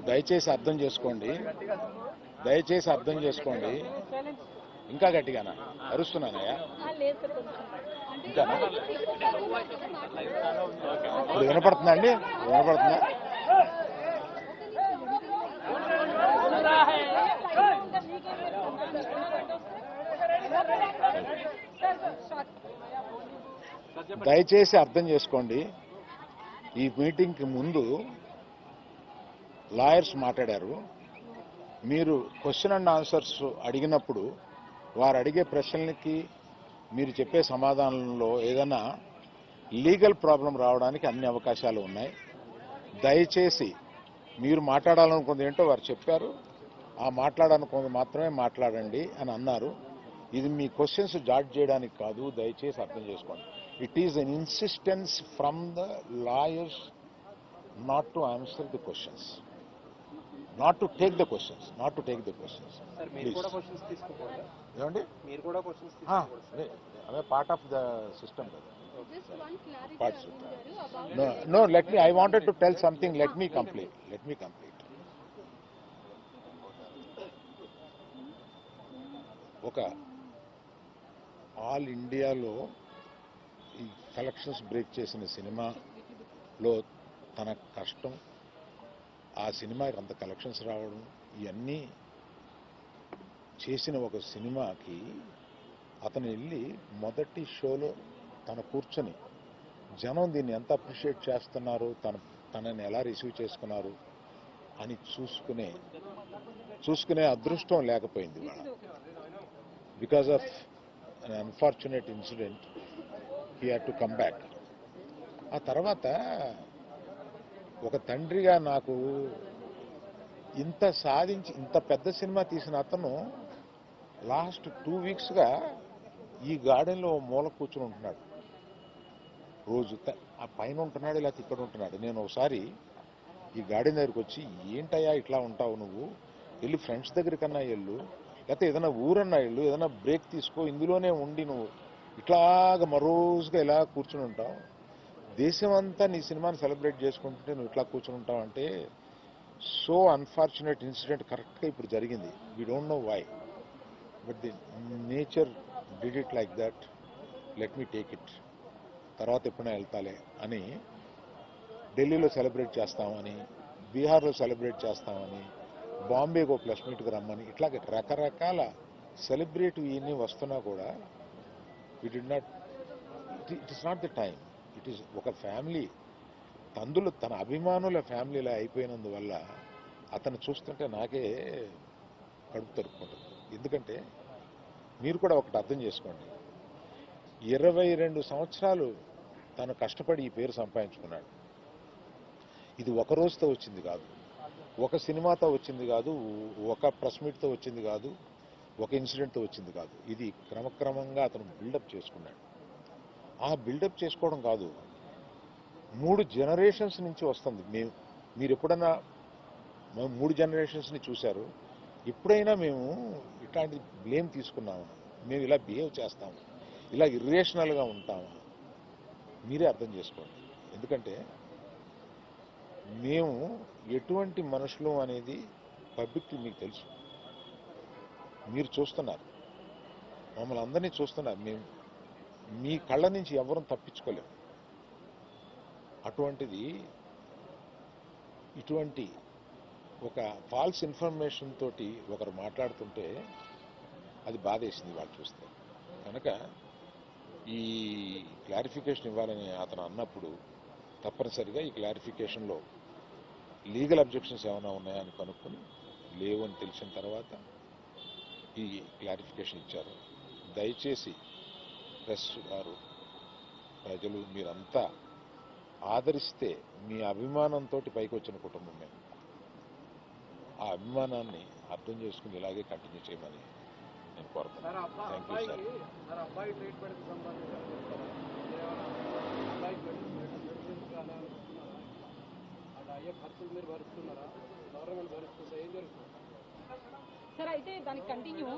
దయచేసి అర్థం చేసుకోండి, దయచేసి అర్థం చేసుకోండి. ఇంకా గట్టిగానా అరుస్తున్నానయ్యా? ఇంకా ఇప్పుడు వినపడుతుందా అండి? వినపడుతుందా? దయచేసి అర్థం చేసుకోండి. ఈ మీటింగ్కి ముందు లాయర్స్ మాట్లాడారు. మీరు క్వశ్చన్ అండ్ ఆన్సర్స్ అడిగినప్పుడు వారు అడిగే ప్రశ్నలకి మీరు చెప్పే సమాధానంలో ఏదైనా లీగల్ ప్రాబ్లం రావడానికి అన్ని అవకాశాలు ఉన్నాయి. దయచేసి మీరు మాట్లాడాలనుకుంది ఏంటో వారు చెప్పారు, ఆ మాట్లాడాలనుకుంది మాత్రమే మాట్లాడండి అని అన్నారు. ఇది మీ క్వశ్చన్స్ జాడ్జ్ చేయడానికి కాదు, దయచేసి అర్థం చేసుకోండి. It is an insistence from the lawyers not to answer the questions, not to take the questions. ఏమండి? అదే పార్ట్ ఆఫ్ ద సిస్టమ్ కదా. No, let me, I wanted to tell something. Let me complete. ఒక all ఇండియాలో ఈ collections break చేసిన సినిమాలో తన కష్టం, ఆ సినిమాకి అంత కలెక్షన్స్ రావడం, ఇవన్నీ చేసిన ఒక సినిమాకి అతను వెళ్ళి మొదటి షోలో తన కూర్చొని జనం దీన్ని ఎంత అప్రిషియేట్ చేస్తున్నారు, తనని ఎలా రిసీవ్ చేసుకున్నారు అని చూసుకునే అదృష్టం లేకపోయింది వాళ్ళ. Because of an unfortunate incident he had to come back. ఆ తర్వాత ఒక తండ్రిగా నాకు ఇంత సాధించి ఇంత పెద్ద సినిమా తీసిన అతను లాస్ట్ 2 వీక్స్గా ఈ గార్డెన్లో మూల కూర్చుని ఉంటున్నాడు. రోజు ఆ పైన ఉంటున్నాడు, లేకపోతే ఇక్కడ ఉంటున్నాడు. నేను ఒకసారి ఈ గార్డెన్ దగ్గరికి వచ్చి, ఏంటయ్యా ఇట్లా ఉంటావు నువ్వు, వెళ్ళి ఫ్రెండ్స్ దగ్గరికన్నా వెళ్ళు, లేకపోతే ఏదైనా ఊరన్నా వెళ్ళు, ఏదైనా బ్రేక్ తీసుకో, ఇందులోనే ఉండి నువ్వు ఇట్లాగా మరోజుగా ఇలా కూర్చుని ఉంటావు, దేశం అంతా నీ సినిమాని సెలబ్రేట్ చేసుకుంటుంటే నువ్వు ఇట్లా కూర్చుని ఉంటావు అంటే, సో అన్ఫార్చునేట్ ఇన్సిడెంట్ కరెక్ట్గా ఇప్పుడు జరిగింది. We don't know why, but the nature did it like that. Let me take it, తర్వాత ఎప్పుడైనా వెళ్తాలే అని ఢిల్లీలో సెలబ్రేట్ చేస్తామని, బీహార్లో సెలబ్రేట్ చేస్తామని, బాంబేకి ఒక ప్లస్ మీట్కి రమ్మని, ఇట్లాగే రకరకాల సెలబ్రేటివ్ ఇవన్నీ వస్తున్నా కూడా it is not the time. It is ఒక ఫ్యామిలీ, తన అభిమానుల ఫ్యామిలీలా అయిపోయినందువల్ల అతను చూస్తుంటే నాకే కడుపు తరుపుకుంటుంది. ఎందుకంటే మీరు కూడా ఒకటి అర్థం చేసుకోండి, 22 సంవత్సరాలు తను కష్టపడి ఈ పేరు సంపాదించుకున్నాడు. ఇది ఒక రోజుతో వచ్చింది కాదు, ఒక సినిమాతో వచ్చింది కాదు, ఒక ప్రెస్ మీట్తో వచ్చింది కాదు, ఒక ఇన్సిడెంట్తో వచ్చింది కాదు. ఇది క్రమక్రమంగా అతను బిల్డప్ చేసుకున్నాడు. ఆ బిల్డప్ చేసుకోవడం కాదు, 3 జనరేషన్స్ నుంచి వస్తుంది. మీరు ఎప్పుడన్నా 3 జనరేషన్స్ని చూశారు? ఎప్పుడైనా మేము ఇట్లాంటి బ్లేమ్ తీసుకున్నాము, మేము ఇలా బిహేవ్ చేస్తాము, ఇలా ఇర్రేషనల్గా ఉంటాము? మీరే అర్థం చేసుకోండి. ఎందుకంటే మేము ఎటువంటి మనుషులు అనేది పబ్లిక్ మీకు తెలుసు, మీరు చూస్తున్నారు, మమ్మల్ని అందరినీ చూస్తున్నారు. మేము మీ కళ్ళ నుంచి ఎవరూ తప్పించుకోలేము. అటువంటిది ఇటువంటి ఒక ఫాల్స్ ఇన్ఫర్మేషన్ తోటి ఒకరు మాట్లాడుతుంటే అది బాధేసింది వాళ్ళు చూస్తే. కనుక ఈ క్లారిఫికేషన్ ఇవ్వాలని అతను అన్నప్పుడు తప్పనిసరిగా ఈ క్లారిఫికేషన్లో లీగల్ అబ్జెక్షన్స్ ఏమైనా ఉన్నాయని కనుక్కొని లేవు అని తెలిసిన తర్వాత ఈ క్లారిఫికేషన్ ఇచ్చారు. దయచేసి ప్రెస్ వారు, ప్రజలు మీరంతా ఆదరిస్తే, మీ అభిమానంతో పైకి వచ్చిన కుటుంబం మేము, ఆ అభిమానాన్ని అర్థం చేసుకుని ఇలాగే కంటిన్యూ చేయమని నేను కోరుతున్నాను. Thank you sir. సార్ అయితే దానికి కంటిన్యూ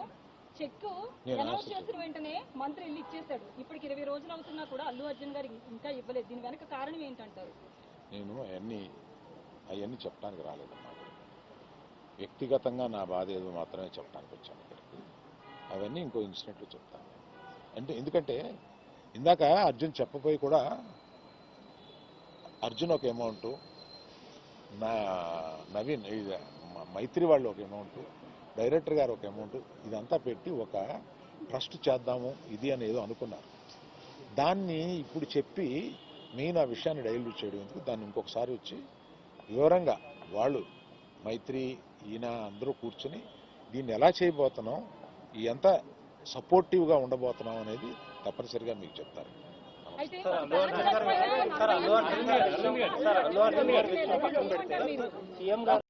చెక్ నేను అనౌన్స్ ఆశిస్తున్నాను. చేసిన వెంటనే మంత్రి ఇల్లు ఇచ్చేశాడు. ఇప్పటికి 20 రోజులు అవుతున్నా కూడా అల్లు అర్జున్ గారు ఇంకా ఇవ్వలేదు. దీని వెనక కారణం ఏంటంటారు? నేను అవన్నీ చెప్పడానికి రాలేదన్నమాట. వ్యక్తిగతంగా నా బాధ ఏదో మాత్రమే చెప్పడానికి వచ్చాను ఇక్కడికి. అవన్నీ ఇంకో ఇన్సిడెంట్లో చెప్తాను. అంటే ఎందుకంటే ఇందాక అర్జున్ చెప్పబోయి కూడా అర్జున్ ఒక అమౌంట్, నా నవీన్ మైత్రి వాళ్ళు ఒక అమౌంట్, డైరెక్టర్ గారు ఒక అమౌంట్, ఇదంతా పెట్టి ఒక ట్రస్ట్ చేద్దాము ఇది అని ఏదో అనుకున్నారు. దాన్ని ఇప్పుడు చెప్పి మెయిన్ ఆ విషయాన్ని డైల్యూట్ చేయడం ఎందుకు, దాన్ని ఇంకొకసారి వచ్చి వివరంగా వాళ్ళు మైత్రి ఈయన అందరూ కూర్చొని దీన్ని ఎలా చేయబోతున్నాం, ఎంత సపోర్టివ్గా ఉండబోతున్నాం అనేది తప్పనిసరిగా మీకు చెప్తారు. అయితే సీఎం గారు